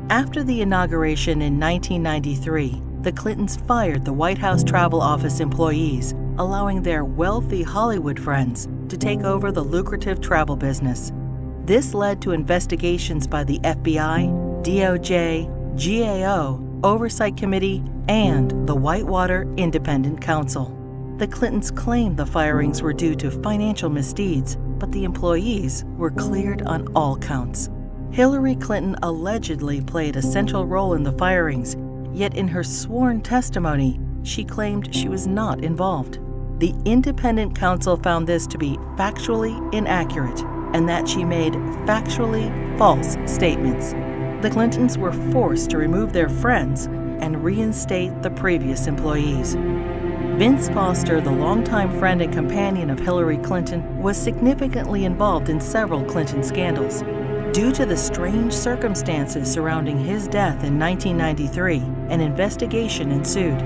After the inauguration in 1993, the Clintons fired the White House Travel Office employees, allowing their wealthy Hollywood friends to take over the lucrative travel business. This led to investigations by the FBI, DOJ, GAO, Oversight Committee, and the Whitewater Independent Counsel. The Clintons claimed the firings were due to financial misdeeds, but the employees were cleared on all counts. Hillary Clinton allegedly played a central role in the firings, yet in her sworn testimony, she claimed she was not involved. The independent counsel found this to be factually inaccurate and that she made factually false statements. The Clintons were forced to remove their friends and reinstate the previous employees. Vince Foster, the longtime friend and companion of Hillary Clinton, was significantly involved in several Clinton scandals. Due to the strange circumstances surrounding his death in 1993, an investigation ensued.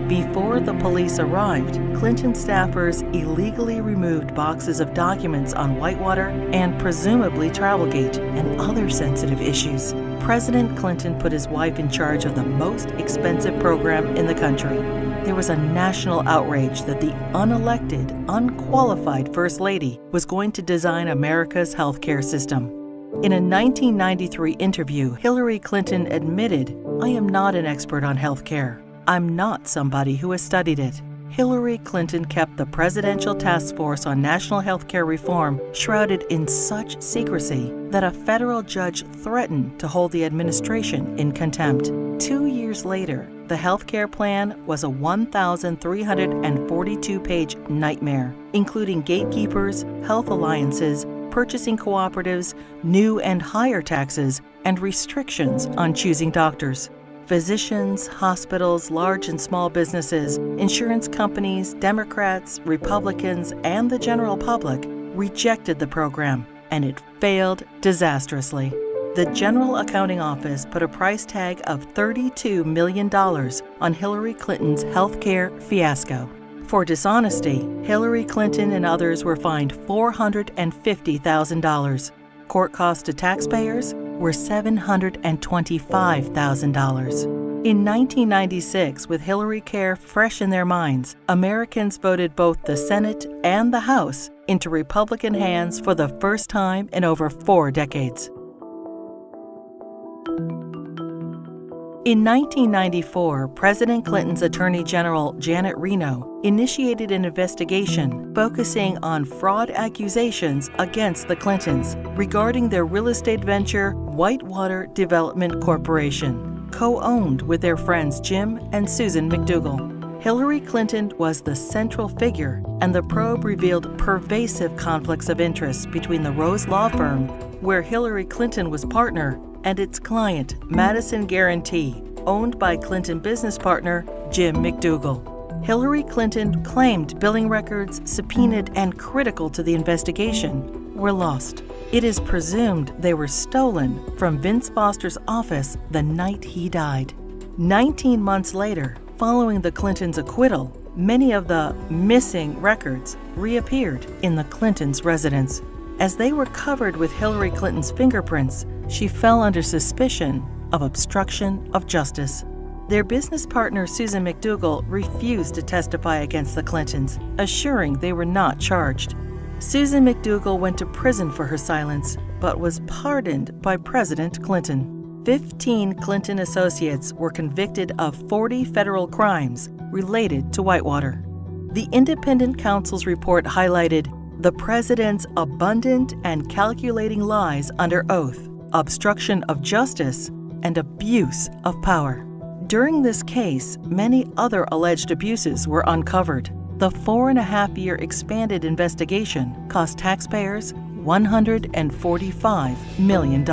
Before the police arrived, Clinton staffers illegally removed boxes of documents on Whitewater and presumably Travelgate and other sensitive issues. President Clinton put his wife in charge of the most expensive program in the country. There was a national outrage that the unelected, unqualified First Lady was going to design America's healthcare system. In a 1993 interview, Hillary Clinton admitted, "I am not an expert on healthcare. I'm not somebody who has studied it." Hillary Clinton kept the Presidential Task Force on National Healthcare Reform shrouded in such secrecy that a federal judge threatened to hold the administration in contempt. 2 years later, the healthcare plan was a 1,342-page nightmare, including gatekeepers, health alliances, purchasing cooperatives, new and higher taxes, and restrictions on choosing doctors. Physicians, hospitals, large and small businesses, insurance companies, Democrats, Republicans, and the general public rejected the program, and it failed disastrously. The General Accounting Office put a price tag of $32 million on Hillary Clinton's healthcare fiasco. For dishonesty, Hillary Clinton and others were fined $450,000. Court costs to taxpayers were $725,000. In 1996, with Hillary Care fresh in their minds, Americans voted both the Senate and the House into Republican hands for the first time in over 4 decades. In 1994, President Clinton's Attorney General Janet Reno initiated an investigation focusing on fraud accusations against the Clintons regarding their real estate venture, Whitewater Development Corporation, co-owned with their friends Jim and Susan McDougal. Hillary Clinton was the central figure, and the probe revealed pervasive conflicts of interest between the Rose Law Firm, where Hillary Clinton was partner, and its client, Madison Guarantee, owned by Clinton business partner Jim McDougal. Hillary Clinton claimed billing records, subpoenaed and critical to the investigation, were lost. It is presumed they were stolen from Vince Foster's office the night he died. 19 months later, following the Clintons' acquittal, many of the missing records reappeared in the Clintons' residence. As they were covered with Hillary Clinton's fingerprints, she fell under suspicion of obstruction of justice. Their business partner, Susan McDougal, refused to testify against the Clintons, assuring they were not charged. Susan McDougal went to prison for her silence, but was pardoned by President Clinton. 15 Clinton associates were convicted of 40 federal crimes related to Whitewater. The independent counsel's report highlighted the president's abundant and calculating lies under oath, obstruction of justice, and abuse of power. During this case, many other alleged abuses were uncovered. The 4.5-year expanded investigation cost taxpayers $145 million.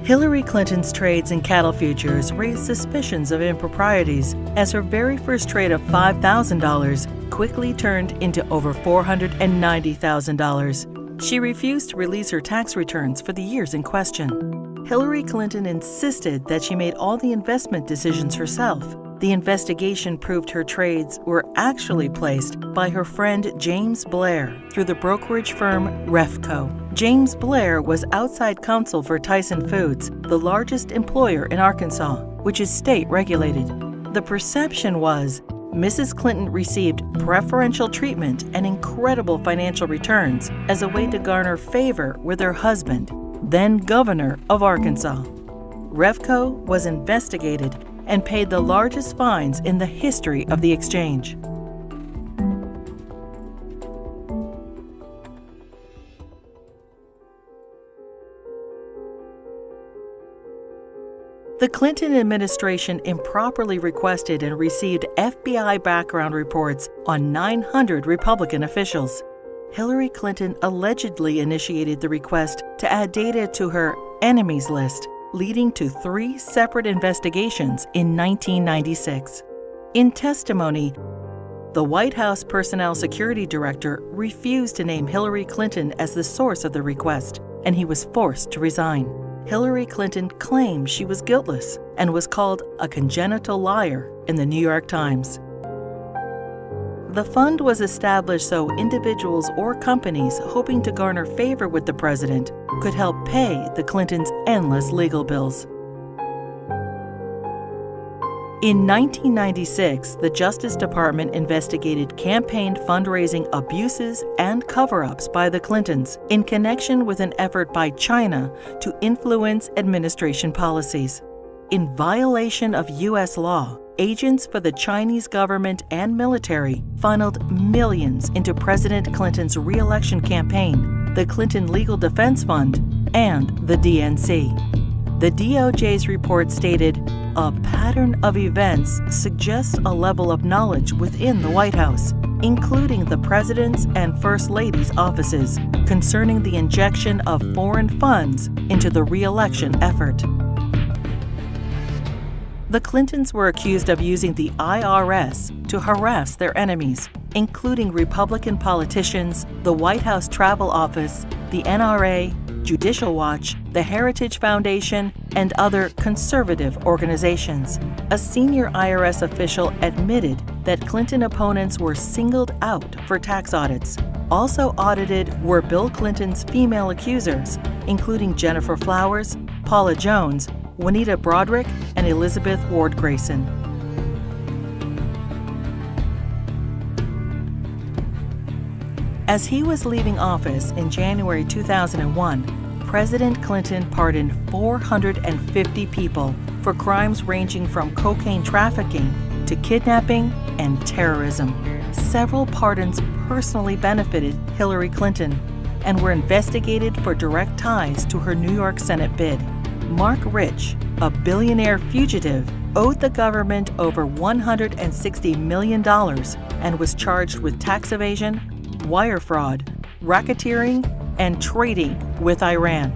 Hillary Clinton's trades in cattle futures raised suspicions of improprieties as her very first trade of $5,000 quickly turned into over $490,000. She refused to release her tax returns for the years in question. Hillary Clinton insisted that she made all the investment decisions herself, The investigation proved her trades were actually placed by her friend James Blair through the brokerage firm Refco. James Blair was outside counsel for Tyson Foods, the largest employer in Arkansas, which is state-regulated. The perception was Mrs. Clinton received preferential treatment and incredible financial returns as a way to garner favor with her husband, then governor of Arkansas. Refco was investigated and paid the largest fines in the history of the exchange. The Clinton administration improperly requested and received FBI background reports on 900 Republican officials. Hillary Clinton allegedly initiated the request to add data to her enemies list, leading to 3 separate investigations in 1996. In testimony, the White House Personnel Security Director refused to name Hillary Clinton as the source of the request, and he was forced to resign. Hillary Clinton claimed she was guiltless and was called a congenital liar in the New York Times. The fund was established so individuals or companies hoping to garner favor with the president could help pay the Clintons' endless legal bills. In 1996, the Justice Department investigated campaign fundraising abuses and cover-ups by the Clintons in connection with an effort by China to influence administration policies. In violation of U.S. law, agents for the Chinese government and military funneled millions into President Clinton's re-election campaign, the Clinton Legal Defense Fund, and the DNC. The DOJ's report stated, "A pattern of events suggests a level of knowledge within the White House, including the President's and First Lady's offices, concerning the injection of foreign funds into the re-election effort." The Clintons were accused of using the IRS to harass their enemies, including Republican politicians, the White House Travel Office, the NRA, Judicial Watch, the Heritage Foundation, and other conservative organizations. A senior IRS official admitted that Clinton opponents were singled out for tax audits. Also audited were Bill Clinton's female accusers, including Jennifer Flowers, Paula Jones, Juanita Broaddrick, and Elizabeth Ward Grayson. As he was leaving office in January 2001, President Clinton pardoned 450 people for crimes ranging from cocaine trafficking to kidnapping and terrorism. Several pardons personally benefited Hillary Clinton and were investigated for direct ties to her New York Senate bid. Mark Rich, a billionaire fugitive, owed the government over $160 million and was charged with tax evasion, wire fraud, racketeering, and trading with Iran.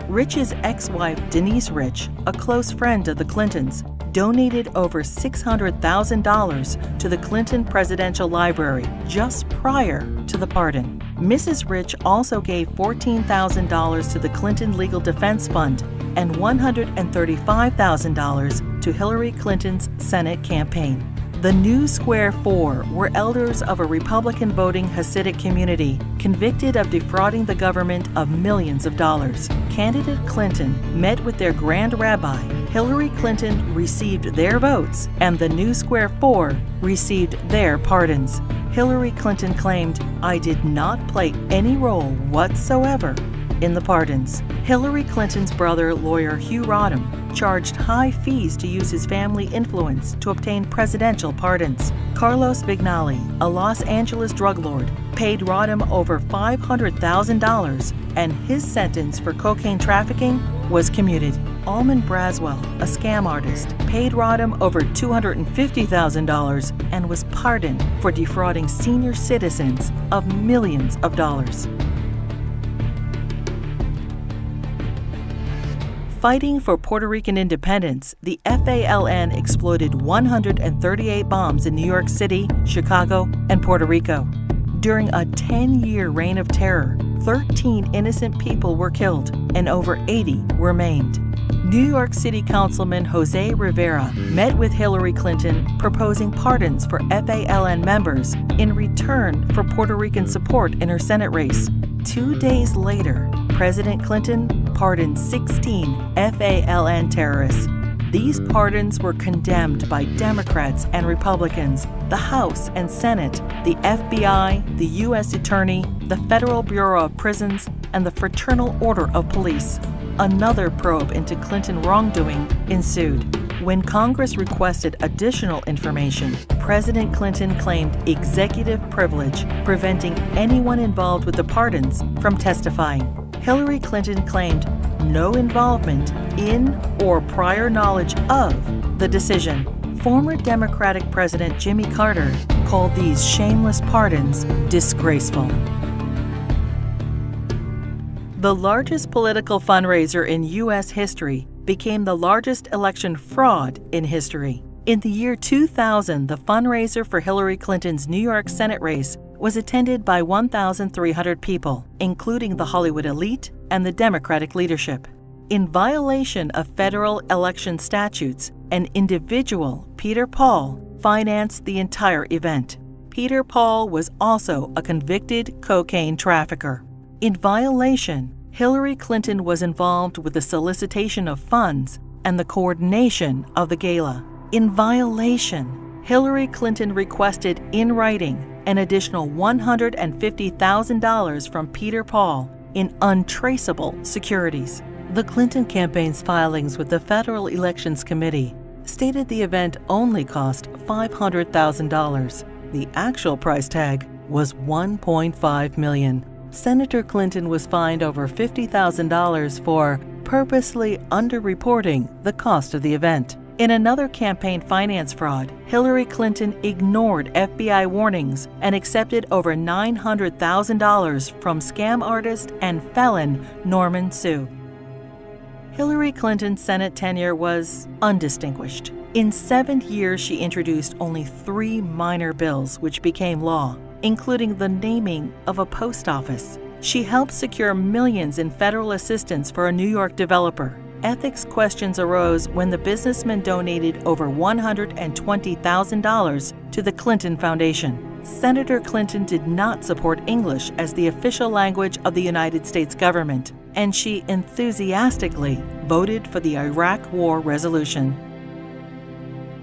Rich's ex-wife, Denise Rich, a close friend of the Clintons, donated over $600,000 to the Clinton Presidential Library just prior to the pardon. Mrs. Rich also gave $14,000 to the Clinton Legal Defense Fund and $135,000 to Hillary Clinton's Senate campaign. The New Square Four were elders of a Republican voting Hasidic community convicted of defrauding the government of millions of dollars. Candidate Clinton met with their Grand Rabbi. Hillary Clinton received their votes, and the New Square Four received their pardons. Hillary Clinton claimed, "I did not play any role whatsoever in the pardons." Hillary Clinton's brother, lawyer Hugh Rodham, charged high fees to use his family influence to obtain presidential pardons. Carlos Vignali, a Los Angeles drug lord, paid Rodham over $500,000, and his sentence for cocaine trafficking was commuted. Almond Braswell, a scam artist, paid Rodham over $250,000 and was pardoned for defrauding senior citizens of millions of dollars. Fighting for Puerto Rican independence, the FALN exploded 138 bombs in New York City, Chicago, and Puerto Rico. During a 10-year reign of terror, 13 innocent people were killed and over 80 were maimed. New York City Councilman Jose Rivera met with Hillary Clinton proposing pardons for FALN members in return for Puerto Rican support in her Senate race. 2 days later, President Clinton pardoned 16 FALN terrorists. These pardons were condemned by Democrats and Republicans, the House and Senate, the FBI, the U.S. Attorney, the Federal Bureau of Prisons, and the Fraternal Order of Police. Another probe into Clinton wrongdoing ensued. When Congress requested additional information, President Clinton claimed executive privilege, preventing anyone involved with the pardons from testifying. Hillary Clinton claimed no involvement in or prior knowledge of the decision. Former Democratic President Jimmy Carter called these shameless pardons disgraceful. The largest political fundraiser in U.S. history became the largest election fraud in history. In the year 2000, the fundraiser for Hillary Clinton's New York Senate race was attended by 1,300 people, including the Hollywood elite and the Democratic leadership. In violation of federal election statutes, an individual, Peter Paul, financed the entire event. Peter Paul was also a convicted cocaine trafficker. In violation, Hillary Clinton was involved with the solicitation of funds and the coordination of the gala. In violation, Hillary Clinton requested in writing an additional $150,000 from Peter Paul in untraceable securities. The Clinton campaign's filings with the Federal Elections Committee stated the event only cost $500,000. The actual price tag was $1.5 million. Senator Clinton was fined over $50,000 for purposely underreporting the cost of the event. In another campaign finance fraud, Hillary Clinton ignored FBI warnings and accepted over $900,000 from scam artist and felon Norman Suh. Hillary Clinton's Senate tenure was undistinguished. In 7 years, she introduced only 3 minor bills which became law, including the naming of a post office. She helped secure millions in federal assistance for a New York developer. Ethics questions arose when the businessman donated over $120,000 to the Clinton Foundation. Senator Clinton did not support English as the official language of the United States government, and she enthusiastically voted for the Iraq War resolution.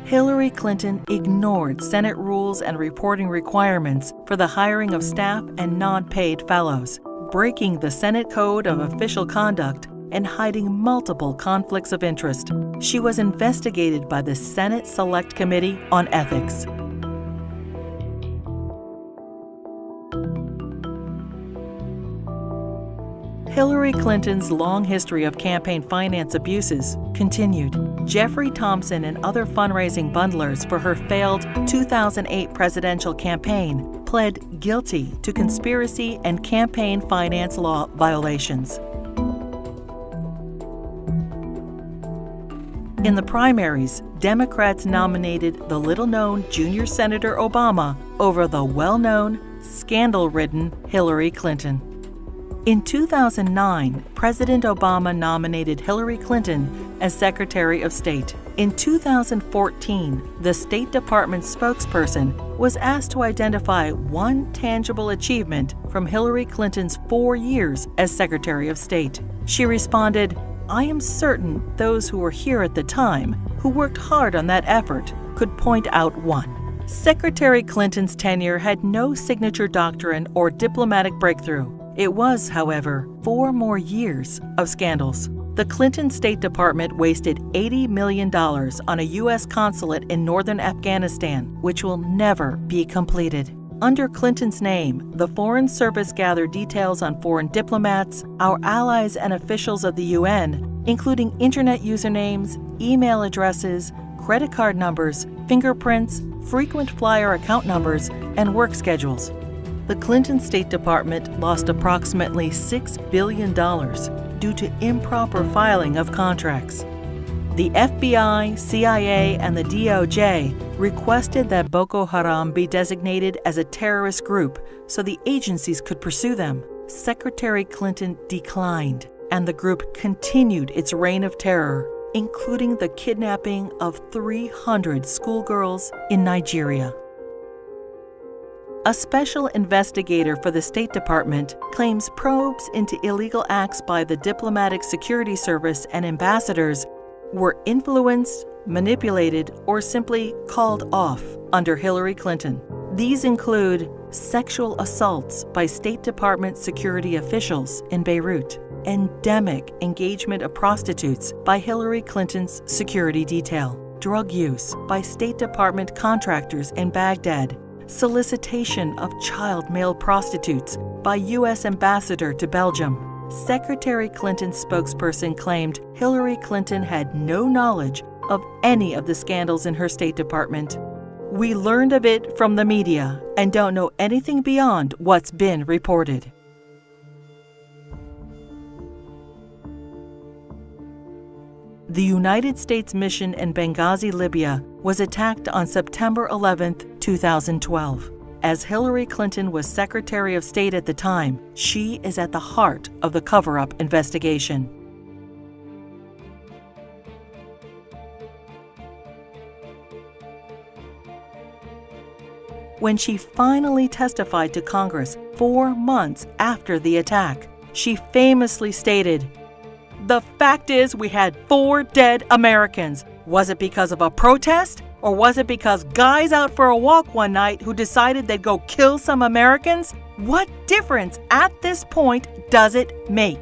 Hillary Clinton ignored Senate rules and reporting requirements for the hiring of staff and non-paid fellows, breaking the Senate Code of Official Conduct and hiding multiple conflicts of interest. She was investigated by the Senate Select Committee on Ethics. Hillary Clinton's long history of campaign finance abuses continued. Jeffrey Thompson and other fundraising bundlers for her failed 2008 presidential campaign pled guilty to conspiracy and campaign finance law violations. In the primaries, Democrats nominated the little-known junior Senator Obama over the well-known, scandal-ridden Hillary Clinton. In 2009, President Obama nominated Hillary Clinton as Secretary of State. In 2014, the State Department spokesperson was asked to identify one tangible achievement from Hillary Clinton's 4 years as Secretary of State. She responded, "I am certain those who were here at the time, who worked hard on that effort, could point out one." Secretary Clinton's tenure had no signature doctrine or diplomatic breakthrough. It was, however, 4 more years of scandals. The Clinton State Department wasted $80 million on a U.S. consulate in northern Afghanistan, which will never be completed. Under Clinton's name, the Foreign Service gathered details on foreign diplomats, our allies and officials of the UN, including internet usernames, email addresses, credit card numbers, fingerprints, frequent flyer account numbers, and work schedules. The Clinton State Department lost approximately $6 billion due to improper filing of contracts. The FBI, CIA, and the DOJ requested that Boko Haram be designated as a terrorist group so the agencies could pursue them. Secretary Clinton declined, and the group continued its reign of terror, including the kidnapping of 300 schoolgirls in Nigeria. A special investigator for the State Department claims probes into illegal acts by the Diplomatic Security Service and ambassadors were influenced, manipulated, or simply called off under Hillary Clinton. These include sexual assaults by State Department security officials in Beirut, endemic engagement of prostitutes by Hillary Clinton's security detail, drug use by State Department contractors in Baghdad, solicitation of child male prostitutes by U.S. ambassador to Belgium. Secretary Clinton's spokesperson claimed Hillary Clinton had no knowledge of any of the scandals in her State Department. "We learned of it from the media and don't know anything beyond what's been reported." The United States mission in Benghazi, Libya, was attacked on September 11, 2012. As Hillary Clinton was Secretary of State at the time, she is at the heart of the cover-up investigation. When she finally testified to Congress 4 months after the attack, she famously stated, "The fact is we had 4 dead Americans. Was it because of a protest? Or was it because guys out for a walk one night who decided they'd go kill some Americans? What difference at this point does it make?"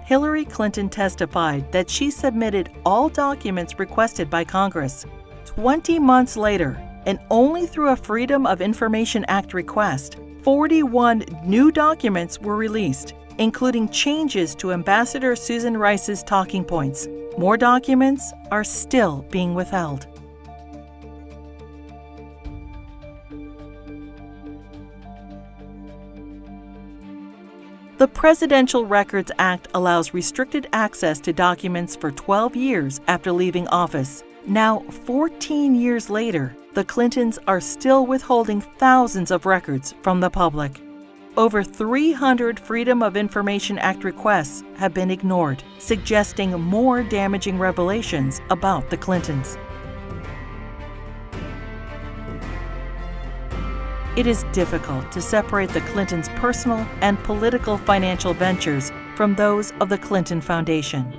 Hillary Clinton testified that she submitted all documents requested by Congress. 20 months later, and only through a Freedom of Information Act request, 41 new documents were released, including changes to Ambassador Susan Rice's talking points. More documents are still being withheld. The Presidential Records Act allows restricted access to documents for 12 years after leaving office. Now, 14 years later, the Clintons are still withholding thousands of records from the public. Over 300 Freedom of Information Act requests have been ignored, suggesting more damaging revelations about the Clintons. It is difficult to separate the Clintons' personal and political financial ventures from those of the Clinton Foundation.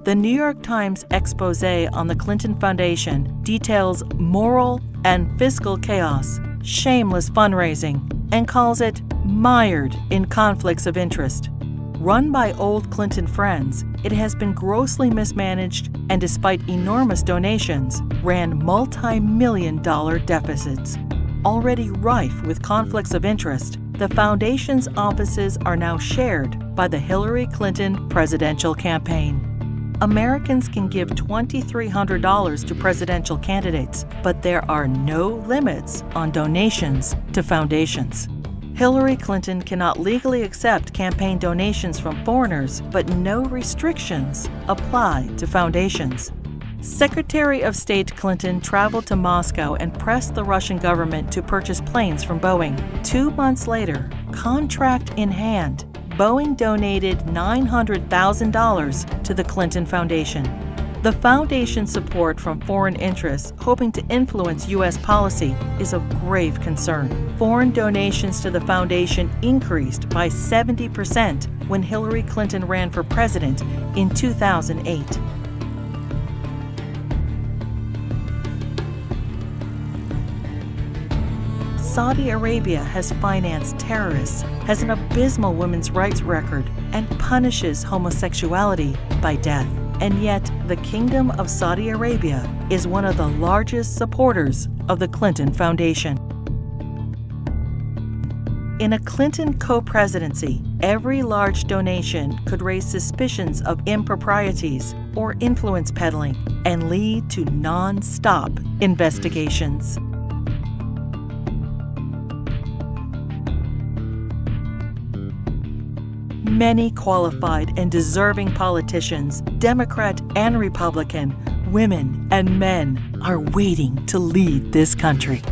The New York Times expose on the Clinton Foundation details moral and fiscal chaos, shameless fundraising, and calls it mired in conflicts of interest. Run by old Clinton friends, it has been grossly mismanaged and, despite enormous donations, ran multi-million-dollar deficits. Already rife with conflicts of interest, the foundation's offices are now shared by the Hillary Clinton presidential campaign. Americans can give $2,300 to presidential candidates, but there are no limits on donations to foundations. Hillary Clinton cannot legally accept campaign donations from foreigners, but no restrictions apply to foundations. Secretary of State Clinton traveled to Moscow and pressed the Russian government to purchase planes from Boeing. 2 months later, contract in hand, Boeing donated $900,000 to the Clinton Foundation. The foundation's support from foreign interests hoping to influence U.S. policy is of grave concern. Foreign donations to the foundation increased by 70% when Hillary Clinton ran for president in 2008. Saudi Arabia has financed terrorists, has an abysmal women's rights record, and punishes homosexuality by death. And yet, the Kingdom of Saudi Arabia is one of the largest supporters of the Clinton Foundation. In a Clinton co-presidency, every large donation could raise suspicions of improprieties or influence peddling and lead to non-stop investigations. Many qualified and deserving politicians, Democrat and Republican, women and men, are waiting to lead this country.